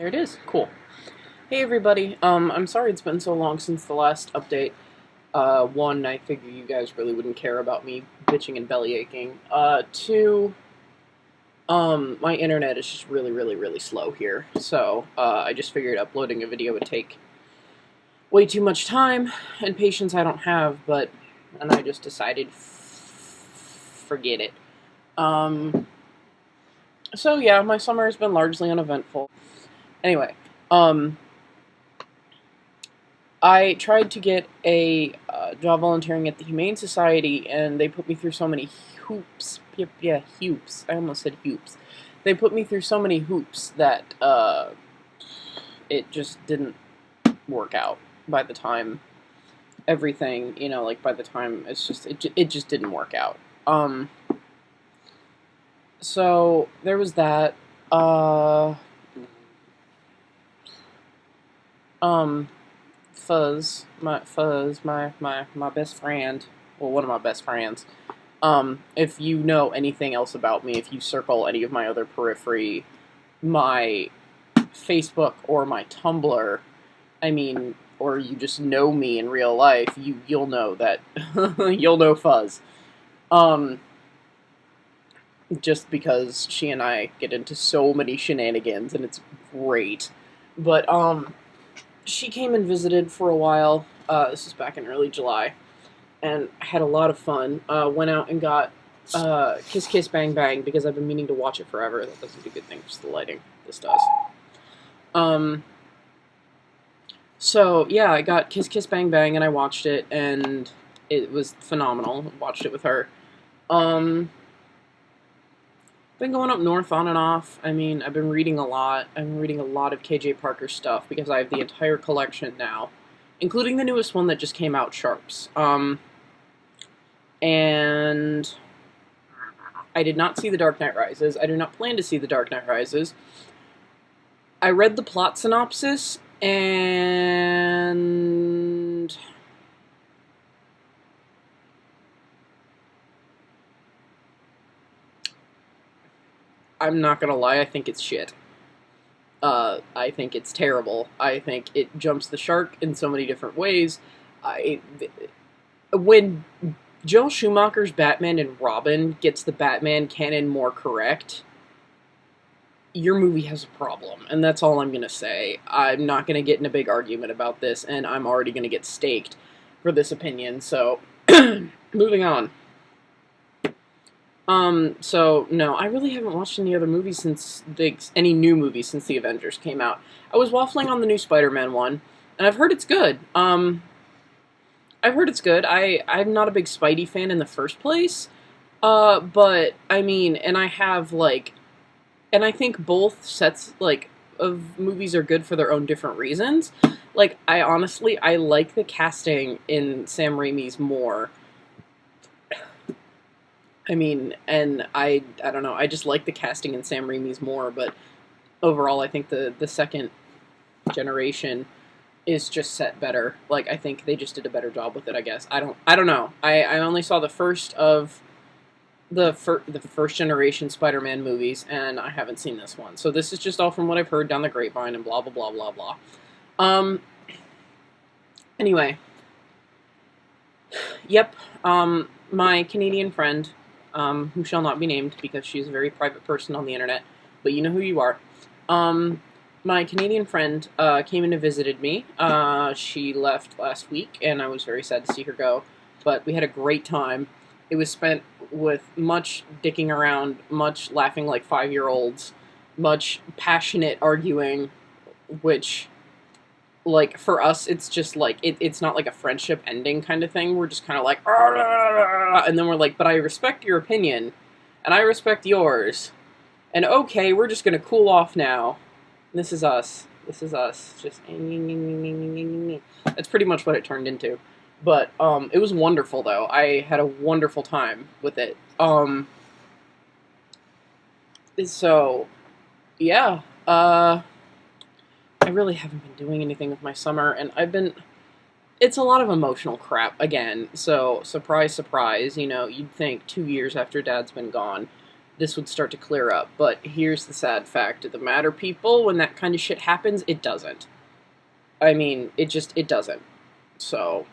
There it is. Cool. Hey everybody. I'm sorry it's been so long since the last update. One, I figure you guys really wouldn't care about me bitching and belly aching. Two, my internet is just really slow here. So, I just figured uploading a video would take way too much time and patience I don't have, and I just decided forget it. So yeah, my summer has been largely uneventful. Anyway, I tried to get a job volunteering at the Humane Society, and they put me through so many hoops. Yeah, hoops. I almost said hoops. They put me through so many hoops that it just didn't work out by the time everything, by the time it just didn't work out. So there was that. Fuzz, my best friend, well, one of my best friends. If you know anything else about me, if you circle any of my other periphery, my Facebook or my Tumblr, or you just know me in real life, you'll know that you'll know Fuzz. Just because she and I get into so many shenanigans, and it's great. But she came and visited for a while. This was back in early July, and I had a lot of fun. Went out and got Kiss Kiss Bang Bang because I've been meaning to watch it forever. That doesn't do good things, just the lighting. This does. So yeah, I got Kiss Kiss Bang Bang and I watched it, and it was phenomenal. Watched it with her. Been going up north on and off. I've been reading a lot. I'm reading a lot of KJ Parker stuff because I have the entire collection now, including the newest one that just came out, Sharps. And I did not see The Dark Knight Rises. I do not plan to see The Dark Knight Rises. I read the plot synopsis, and I'm not gonna lie, I think it's shit. I think it's terrible. I think it jumps the shark in so many different ways. When Joel Schumacher's Batman and Robin gets the Batman canon more correct, your movie has a problem, and that's all I'm gonna say. I'm not gonna get in a big argument about this, and I'm already gonna get staked for this opinion, so moving on. So, no, I really haven't watched any other movies any new movies since the Avengers came out. I was waffling on the new Spider-Man one, and I've heard it's good. I've heard it's good. I'm not a big Spidey fan in the first place, but, and I have, and I think both sets, of movies are good for their own different reasons. I like the casting in Sam Raimi's more. And I don't know, I just like the casting in Sam Raimi's more, but overall I think the second generation is just set better. I think they just did a better job with it, I guess. I don't know. I only saw the first of the first generation Spider-Man movies, and I haven't seen this one. So this is just all from what I've heard down the grapevine and blah, blah, blah, blah, blah. Anyway. Yep, my Canadian friend, who shall not be named because she's a very private person on the internet, but you know who you are. My Canadian friend came in and visited me. She left last week, and I was very sad to see her go, but we had a great time. It was spent with much dicking around, much laughing like 5-year-olds, much passionate arguing, which, for us, it's just, it's not like a friendship ending kind of thing. We're just kind of like, and then we're like, but I respect your opinion, and I respect yours, and okay, we're just gonna cool off now. This is us. This is us. Just, that's pretty much what it turned into. But, it was wonderful, though. I had a wonderful time with it. So, yeah, I really haven't been doing anything with my summer, and it's a lot of emotional crap, again, so, surprise, surprise, you'd think 2 years after Dad's been gone, this would start to clear up. But here's the sad fact of the matter, people. When that kind of shit happens, it doesn't. I mean, it doesn't. So,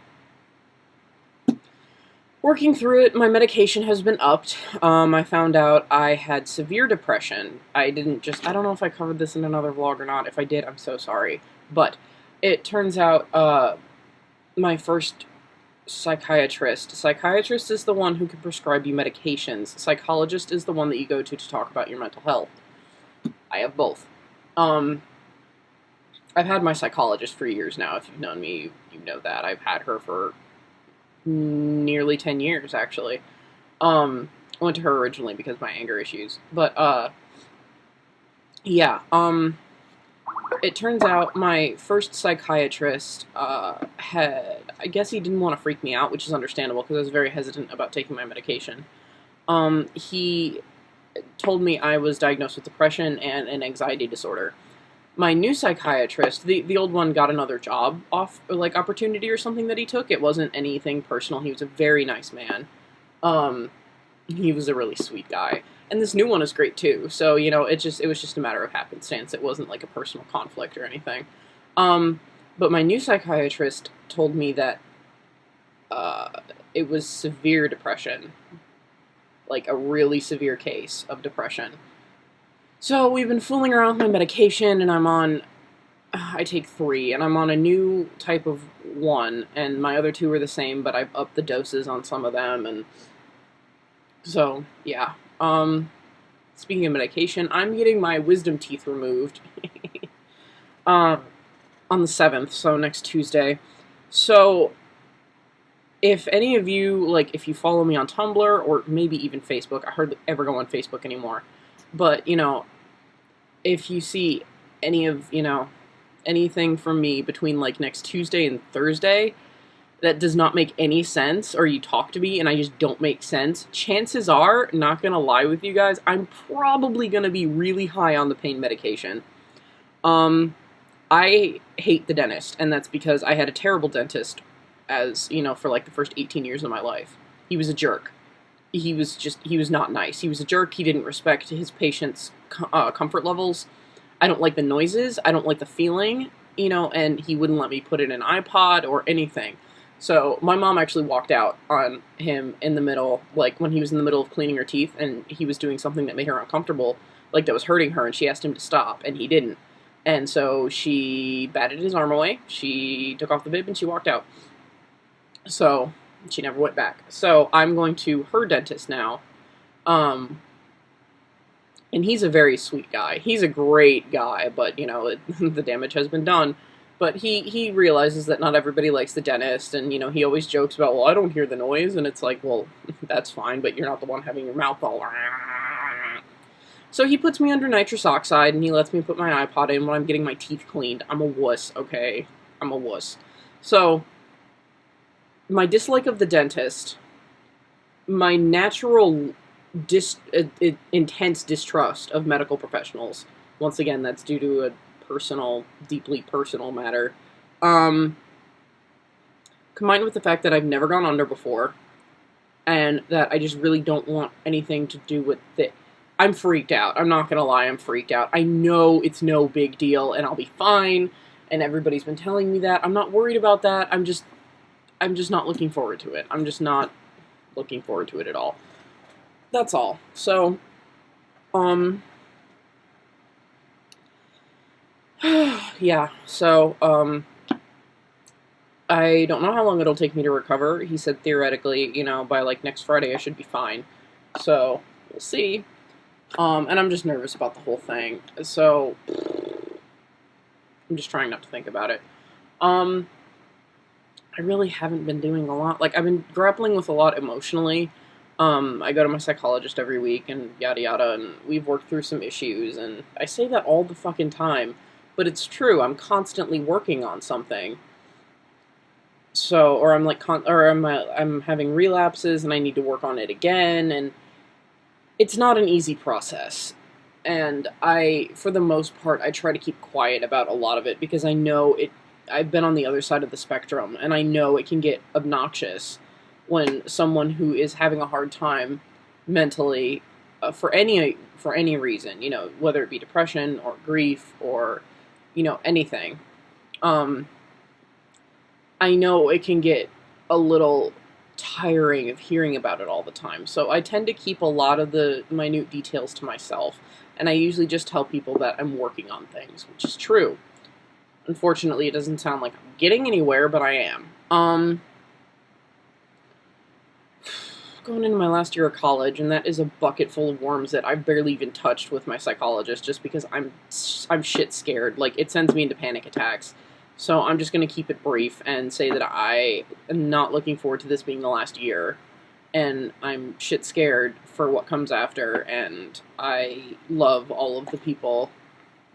working through it, my medication has been upped. I found out I had severe depression. I don't know if I covered this in another vlog or not. If I did, I'm so sorry. But it turns out, my first psychiatrist is the one who can prescribe you medications. Psychologist is the one that you go to talk about your mental health. I have both. I've had my psychologist for years now. If you've known me, you know that. I've had her for nearly 10 years, actually. I went to her originally because of my anger issues. But, yeah, it turns out my first psychiatrist, I guess he didn't want to freak me out, which is understandable because I was very hesitant about taking my medication. He told me I was diagnosed with depression and an anxiety disorder. My new psychiatrist, the old one got another job opportunity or something that he took. It wasn't anything personal. He was a very nice man. He was a really sweet guy. And this new one is great too. So, you know, it was just a matter of happenstance. It wasn't like a personal conflict or anything. But my new psychiatrist told me that it was severe depression. Like a really severe case of depression. So we've been fooling around with my medication, and I take 3, and I'm on a new type of 1, and my other 2 are the same, but I've upped the doses on some of them, and so, yeah. Speaking of medication, I'm getting my wisdom teeth removed, on the 7th, so next Tuesday. So, if any of you, if you follow me on Tumblr, or maybe even Facebook, I hardly ever go on Facebook anymore, but, you know, if you see anything from me between, next Tuesday and Thursday that does not make any sense, or you talk to me and I just don't make sense, chances are, not gonna lie with you guys, I'm probably gonna be really high on the pain medication. I hate the dentist, and that's because I had a terrible dentist as, for, the first 18 years of my life. He was a jerk. He was not nice. He was a jerk. He didn't respect his patients' comfort levels. I don't like the noises. I don't like the feeling, and he wouldn't let me put in an iPod or anything. So my mom actually walked out on him in the middle, when he was in the middle of cleaning her teeth, and he was doing something that made her uncomfortable, that was hurting her, and she asked him to stop, and he didn't. And so she batted his arm away, she took off the bib, and she walked out. So she never went back. So I'm going to her dentist now. And he's a very sweet guy. He's a great guy, but, the damage has been done. But he realizes that not everybody likes the dentist, and, he always jokes about, well, I don't hear the noise, and it's like, well, that's fine, but you're not the one having your mouth all... So he puts me under nitrous oxide, and he lets me put my iPod in when I'm getting my teeth cleaned. I'm a wuss, okay? I'm a wuss. So... my dislike of the dentist, my natural intense distrust of medical professionals, once again, that's due to a deeply personal matter, combined with the fact that I've never gone under before, and that I just really don't want anything to do with it. I'm freaked out. I'm not gonna lie, I'm freaked out. I know it's no big deal, and I'll be fine, and everybody's been telling me that. I'm not worried about that. I'm just not looking forward to it. I'm just not looking forward to it at all. That's all. So, yeah, so, I don't know how long it'll take me to recover. He said theoretically, by, next Friday I should be fine. So, we'll see. And I'm just nervous about the whole thing. So, I'm just trying not to think about it. I really haven't been doing a lot. I've been grappling with a lot emotionally. I go to my psychologist every week and yada yada, and we've worked through some issues, and I say that all the fucking time, but it's true. I'm constantly working on something. So, or I'm having relapses and I need to work on it again, and it's not an easy process. And for the most part, I try to keep quiet about a lot of it because I know I've been on the other side of the spectrum, and I know it can get obnoxious when someone who is having a hard time mentally for any reason, you know, whether it be depression or grief or, you know, anything. I know it can get a little tiring of hearing about it all the time. So I tend to keep a lot of the minute details to myself. And I usually just tell people that I'm working on things, which is true. Unfortunately, it doesn't sound like I'm getting anywhere, but I am. Going into my last year of college, and that is a bucket full of worms that I've barely even touched with my psychologist just because I'm shit scared. Like, it sends me into panic attacks. So I'm just going to keep it brief and say that I am not looking forward to this being the last year. And I'm shit scared for what comes after. And I love all of the people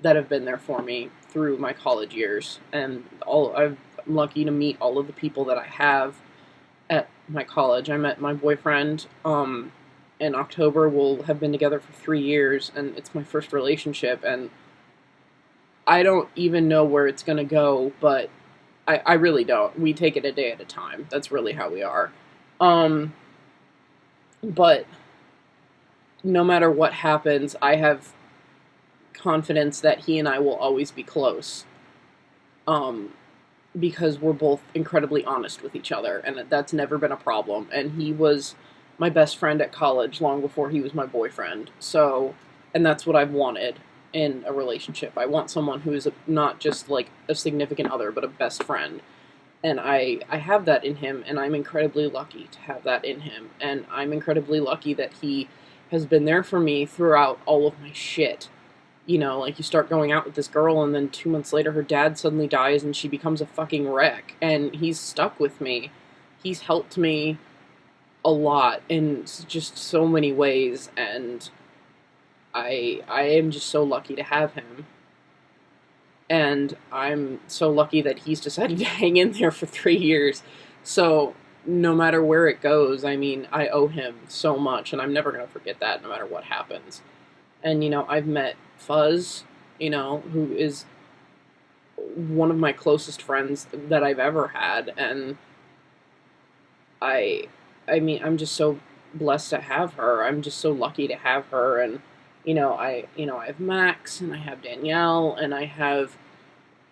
that have been there for me through my college years. And I'm lucky to meet all of the people that I have at my college. I met my boyfriend in October. We'll have been together for 3 years. And it's my first relationship. And I don't even know where it's going to go, but I really don't. We take it a day at a time. That's really how we are. But no matter what happens, I have confidence that he and I will always be close. Because we're both incredibly honest with each other, and that's never been a problem. And he was my best friend at college long before he was my boyfriend. So, and that's what I've wanted in a relationship. I want someone who is not just like a significant other, but a best friend. And I have that in him, and I'm incredibly lucky to have that in him. And I'm incredibly lucky that he has been there for me throughout all of my shit. You know, like, you start going out with this girl, and then 2 months later her dad suddenly dies, and she becomes a fucking wreck. And he's stuck with me. He's helped me a lot in just so many ways, and I am just so lucky to have him. And I'm so lucky that he's decided to hang in there for 3 years. So, no matter where it goes, I mean, I owe him so much, and I'm never going to forget that no matter what happens. And, you know, I've met Fuzz, you know, who is one of my closest friends that I've ever had, and I mean, I'm just so blessed to have her. I'm just so lucky to have her. And I have Max, and I have Danielle, and I have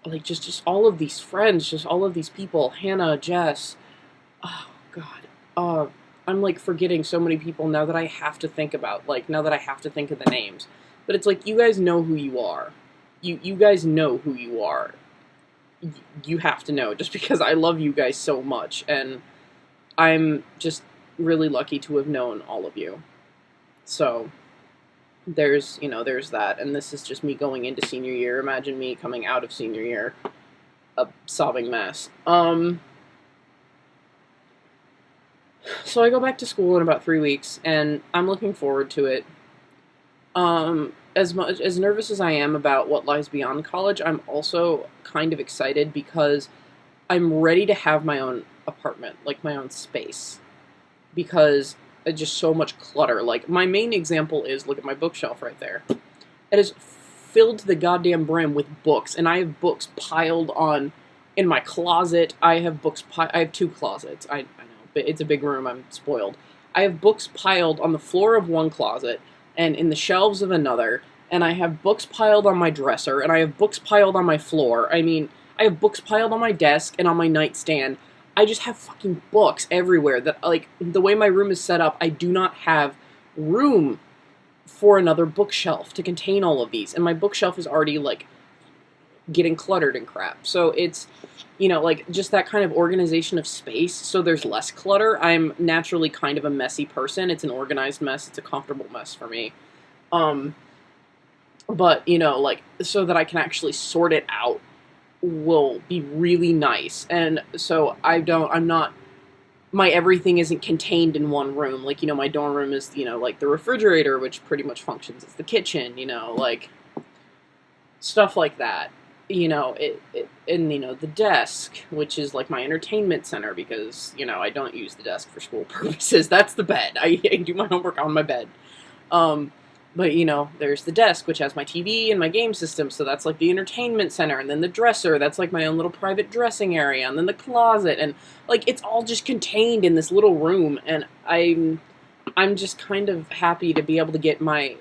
like just all of these friends, just all of these people, Hannah, Jess. Oh God, I'm like forgetting so many people now that I have to think about, like, now that I have to think of the names. But it's like, you guys know who you are. You guys know who you are. You have to know, just because I love you guys so much, and I'm just really lucky to have known all of you. So there's that, and this is just me going into senior year. Imagine me coming out of senior year, a sobbing mess. So I go back to school in about 3 weeks, and I'm looking forward to it. As nervous as I am about what lies beyond college, I'm also kind of excited because I'm ready to have my own apartment, like my own space, because just so much clutter. Like, my main example is, look at my bookshelf right there. It is filled to the goddamn brim with books, and I have books piled on in my closet. I have 2 closets. I know, but it's a big room. I'm spoiled. I have books piled on the floor of one closet and in the shelves of another, and I have books piled on my dresser, and I have books piled on my floor. I mean, I have books piled on my desk and on my nightstand. I just have fucking books everywhere that, like, the way my room is set up, I do not have room for another bookshelf to contain all of these. And my bookshelf is already, like, getting cluttered and crap. So it's, like, just that kind of organization of space, so there's less clutter. I'm naturally kind of a messy person. It's an organized mess. It's a comfortable mess for me. But, like, so that I can actually sort it out will be really nice. And so my everything isn't contained in one room. Like, my dorm room is, like the refrigerator, which pretty much functions as the kitchen, like stuff like that. The desk, which is like my entertainment center, because, I don't use the desk for school purposes. That's the bed. I do my homework on my bed. But, there's the desk, which has my TV and my game system, so that's like the entertainment center, and then the dresser, that's like my own little private dressing area, and then the closet, and, like, it's all just contained in this little room, and I'm I'm just kind of happy to be able to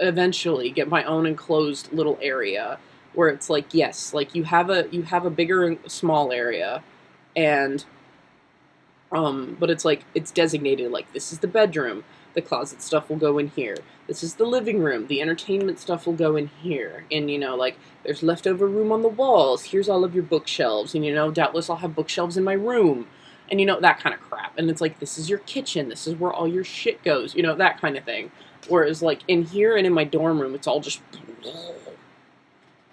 eventually get my own enclosed little area where it's like, yes, like you have a bigger and small area, and but it's like it's designated like this is the bedroom, the closet stuff will go in here. This is the living room, the entertainment stuff will go in here, and like there's leftover room on the walls. Here's all of your bookshelves, and doubtless I'll have bookshelves in my room, and that kind of crap. And it's like this is your kitchen, this is where all your shit goes, that kind of thing. Whereas like in here and in my dorm room, it's all just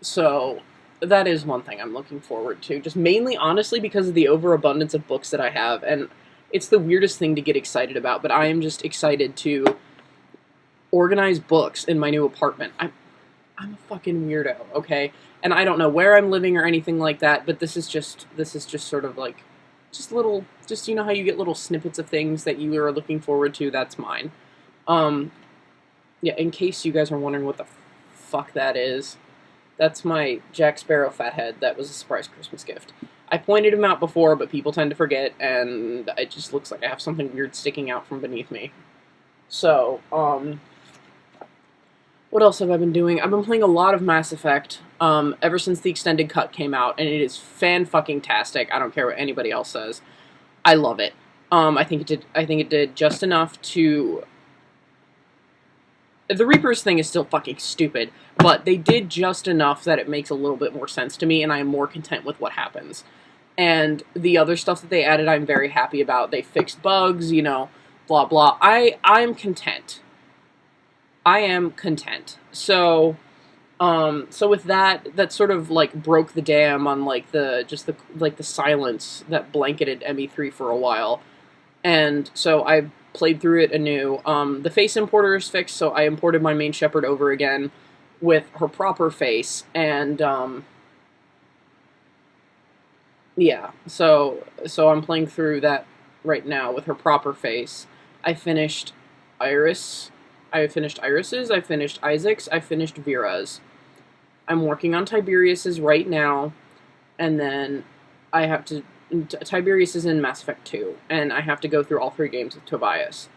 so that is one thing I'm looking forward to. Just mainly, honestly, because of the overabundance of books that I have. And it's the weirdest thing to get excited about, but I am just excited to organize books in my new apartment. I'm a fucking weirdo, okay? And I don't know where I'm living or anything like that, but this is just sort of like, just how you get little snippets of things that you are looking forward to, that's mine. Yeah, in case you guys are wondering what the fuck that is, that's my Jack Sparrow fathead. That was a surprise Christmas gift. I pointed him out before, but people tend to forget, and it just looks like I have something weird sticking out from beneath me. So, what else have I been doing? I've been playing a lot of Mass Effect, ever since the extended cut came out, and it is fan-fucking-tastic. I don't care what anybody else says. I love it. I think it did just enough to... The Reapers thing is still fucking stupid, but they did just enough that it makes a little bit more sense to me, and I am more content with what happens. And the other stuff that they added, I'm very happy about. They fixed bugs, blah blah. I'm content. I am content. So with that sort of like broke the dam on like the silence that blanketed ME3 for a while. And so I played through it anew. The face importer is fixed, so I imported my main shepherd over again with her proper face, and yeah, so I'm playing through that right now with her proper face. I finished Iris. I finished Iris's. I finished Isaac's. I finished Vera's. I'm working on Tiberius's right now, and then I have to... Tiberius is in Mass Effect 2, and I have to go through all 3 games with Tobias.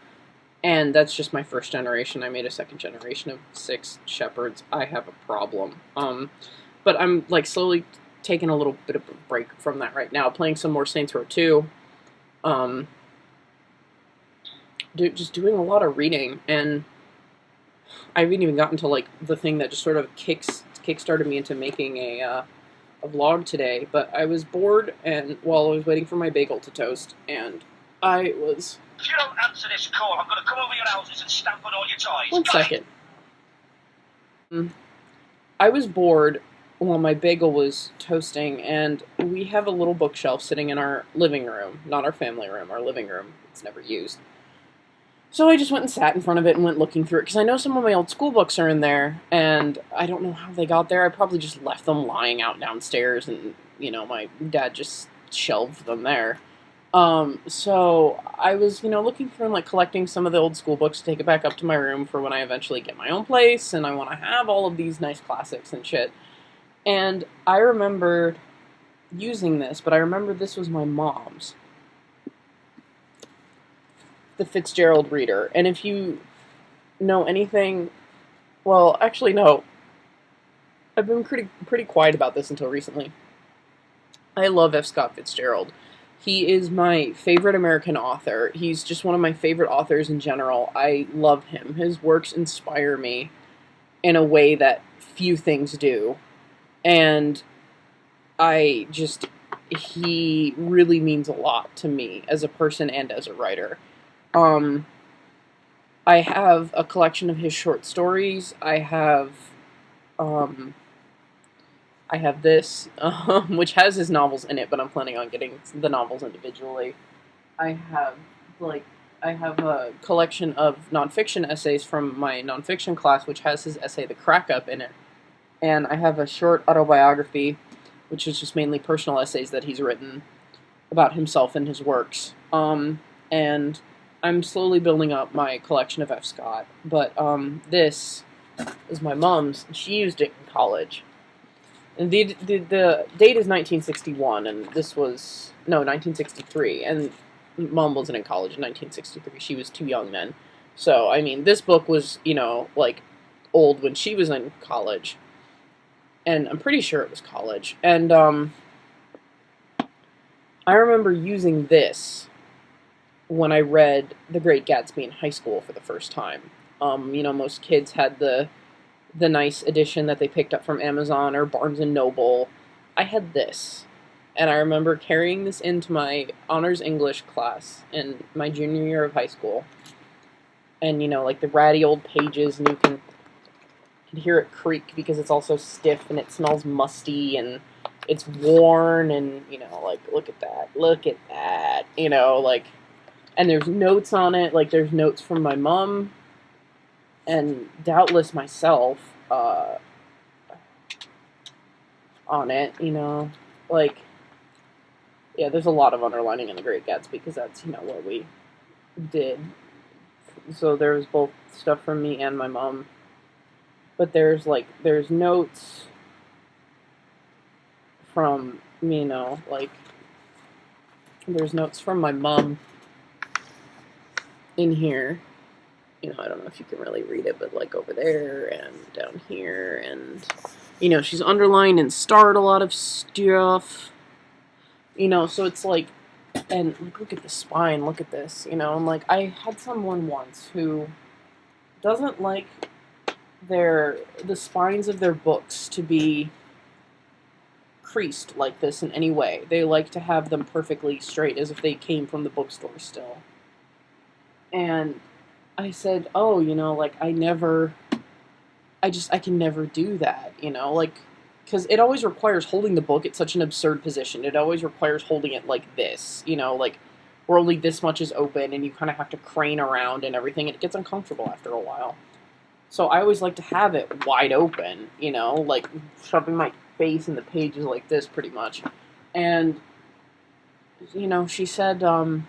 And that's just my first generation. I made a second generation of 6 shepherds. I have a problem. But I'm like slowly taking a little bit of a break from that right now, playing some more Saints Row 2. Just doing a lot of reading, and I haven't even gotten to like the thing that just sort of kickstarted me into making a vlog today. But I was bored, and while I was waiting for my bagel to toast, and I was... If you don't answer this call, I'm going to come over your houses and stamp on all your toys. One second. I was bored while my bagel was toasting, and we have a little bookshelf sitting in our living room. Not our family room, our living room. It's never used. So I just went and sat in front of it and went looking through it, because I know some of my old school books are in there, and I don't know how they got there. I probably just left them lying out downstairs, and, my dad just shelved them there. So I was, looking through and, like, collecting some of the old school books to take it back up to my room for when I eventually get my own place, and I want to have all of these nice classics and shit. And I remembered using this, but I remember this was my mom's. The Fitzgerald reader. And if you know anything... Well, actually, no. I've been pretty quiet about this until recently. I love F. Scott Fitzgerald. He is my favorite American author. He's just one of my favorite authors in general. I love him. His works inspire me in a way that few things do. And he really means a lot to me as a person and as a writer. I have a collection of his short stories. I have this, which has his novels in it, but I'm planning on getting the novels individually. I have a collection of nonfiction essays from my nonfiction class, which has his essay, The Crack-Up, in it. And I have a short autobiography, which is just mainly personal essays that he's written about himself and his works. And I'm slowly building up my collection of F. Scott, but this is my mom's. She used it in college. And the date is 1961, and this was... No, 1963, and Mom wasn't in college in 1963. She was too young then. So, I mean, this book was, like, old when she was in college. And I'm pretty sure it was college. And, I remember using this when I read The Great Gatsby in high school for the first time. Most kids had the nice edition that they picked up from Amazon or Barnes and Noble. I had this. And I remember carrying this into my honors English class in my junior year of high school. And, like the ratty old pages, and you can hear it creak because it's also stiff and it smells musty and it's worn, and, like, look at that, like, and there's notes on it, like, there's notes from my mom and doubtless myself, on it, like, yeah, there's a lot of underlining in The Great Gatsby because that's, what we did. So there's both stuff from me and my mom, but there's notes from, like, there's notes from my mom in here. I don't know if you can really read it, but like over there and down here, and, she's underlined and starred a lot of stuff, so it's like, and look at the spine, look at this, and like, I had someone once who doesn't like the spines of their books to be creased like this in any way. They like to have them perfectly straight, as if they came from the bookstore still. And I said, oh, like, I can never do that, like, because it always requires holding the book at such an absurd position. It always requires holding it like this, like, where only this much is open, and you kind of have to crane around and everything, and it gets uncomfortable after a while. So I always like to have it wide open, like, shoving my face in the pages like this, pretty much. And, she said, I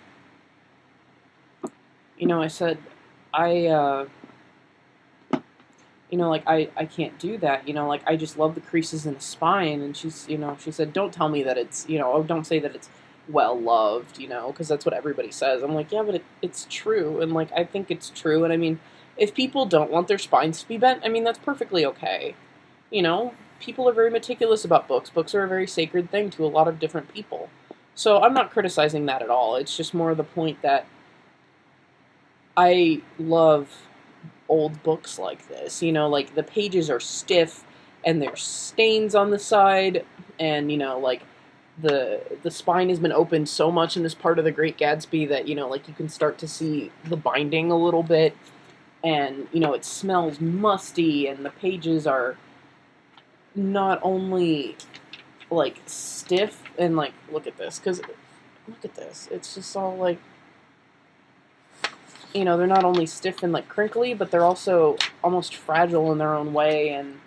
said, I, like, I can't do that, like, I just love the creases in the spine. And she's, she said, don't tell me that it's, don't say that it's well loved, because that's what everybody says. I'm like, yeah, but it's true. And, like, I think it's true. And I mean, if people don't want their spines to be bent, I mean, that's perfectly okay. People are very meticulous about books. Books are a very sacred thing to a lot of different people. So I'm not criticizing that at all. It's just more the point that I love old books like this. Like, the pages are stiff and there's stains on the side, and, like, the spine has been opened so much in this part of The Great Gatsby that, like, you can start to see the binding a little bit, and, it smells musty, and the pages are not only, like, stiff and, like, look at this, because look at this, it's just all, like, they're not only stiff and, like, crinkly, but they're also almost fragile in their own way, and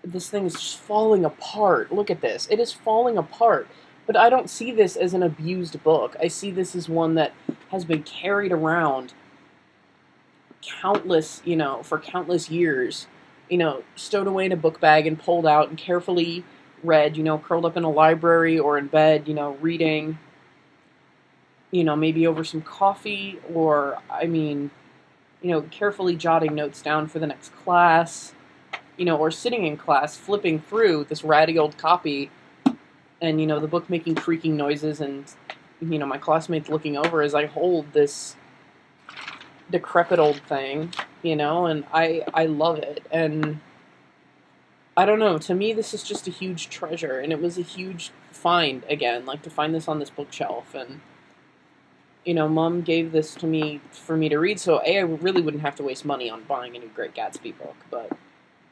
this thing is just falling apart. Look at this. It is falling apart. But I don't see this as an abused book. I see this as one that has been carried around for countless years, stowed away in a book bag and pulled out and carefully read, curled up in a library or in bed, reading, maybe over some coffee, or, I mean, carefully jotting notes down for the next class, or sitting in class flipping through this ratty old copy, and, the book making creaking noises, and, my classmates looking over as I hold this decrepit old thing, and I love it. And I don't know, to me this is just a huge treasure, and it was a huge find, again, like, to find this on this bookshelf. And, Mom gave this to me for me to read, so I really wouldn't have to waste money on buying a new Great Gatsby book, but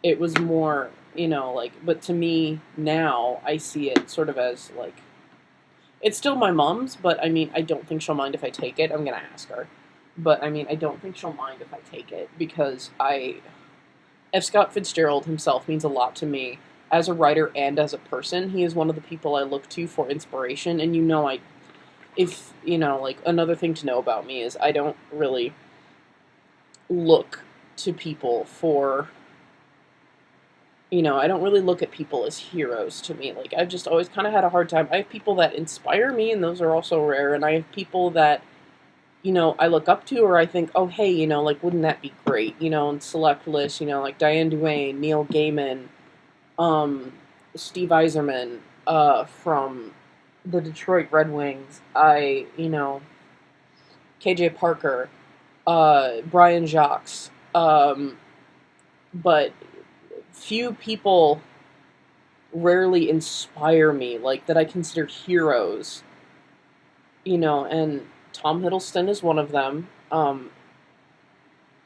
it was more, like, but to me now, I see it sort of as, like, it's still my mom's, but, I mean, I don't think she'll mind if I take it. I'm gonna ask her. But, I mean, I don't think she'll mind if I take it, because F. Scott Fitzgerald himself means a lot to me as a writer and as a person. He is one of the people I look to for inspiration, and, like, another thing to know about me is I don't really look to people for, I don't really look at people as heroes to me. Like, I've just always kind of had a hard time. I have people that inspire me, and those are also rare, and I have people that I look up to, or I think, oh, hey, like, wouldn't that be great? And select lists, like Diane Duane, Neil Gaiman, um, Steve Eiserman, from the Detroit Red Wings. KJ Parker, Brian Jacques. But few people rarely inspire me, like, that I consider heroes, and Tom Hiddleston is one of them.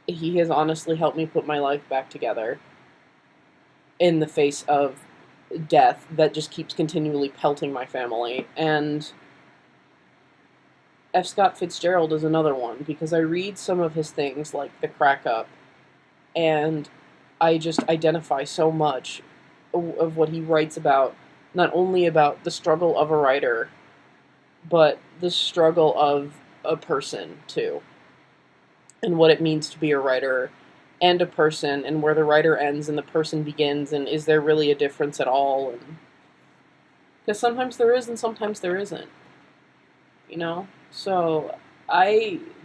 He has honestly helped me put my life back together in the face of death that just keeps continually pelting my family. And F. Scott Fitzgerald is another one, because I read some of his things, like The Crack Up, and I just identify so much of what he writes about, not only about the struggle of a writer, but the struggle of a person, too, and what it means to be a writer and a person, and where the writer ends and the person begins, and is there really a difference at all? And because sometimes there is and sometimes there isn't, So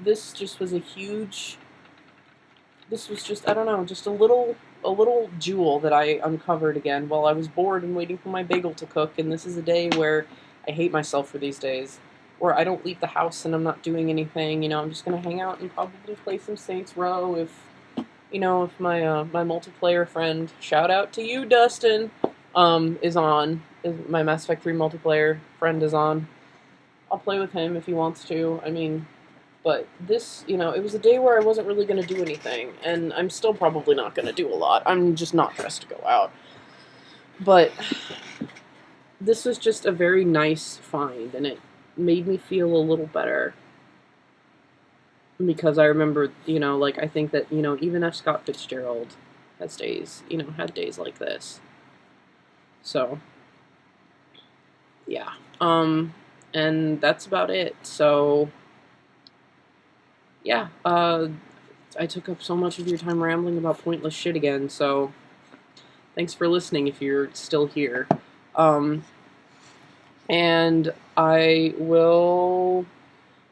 this just was a huge, this was just, I don't know, just a little jewel that I uncovered again while I was bored and waiting for my bagel to cook. And this is a day where I hate myself for these days, where I don't leave the house and I'm not doing anything. I'm just gonna hang out and probably play some Saints Row if my multiplayer friend, shout out to you, Dustin, is on. My Mass Effect 3 multiplayer friend is on. I'll play with him if he wants to. But this, it was a day where I wasn't really going to do anything, and I'm still probably not going to do a lot. I'm just not dressed to go out. But this was just a very nice find, and it made me feel a little better. Because I remember, I think that, even F. Scott Fitzgerald had days like this. So, yeah. And that's about it. So, yeah, I took up so much of your time rambling about pointless shit again, so thanks for listening if you're still here. And I will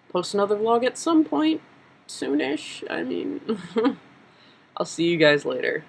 post another vlog at some point soonish. I'll see you guys later.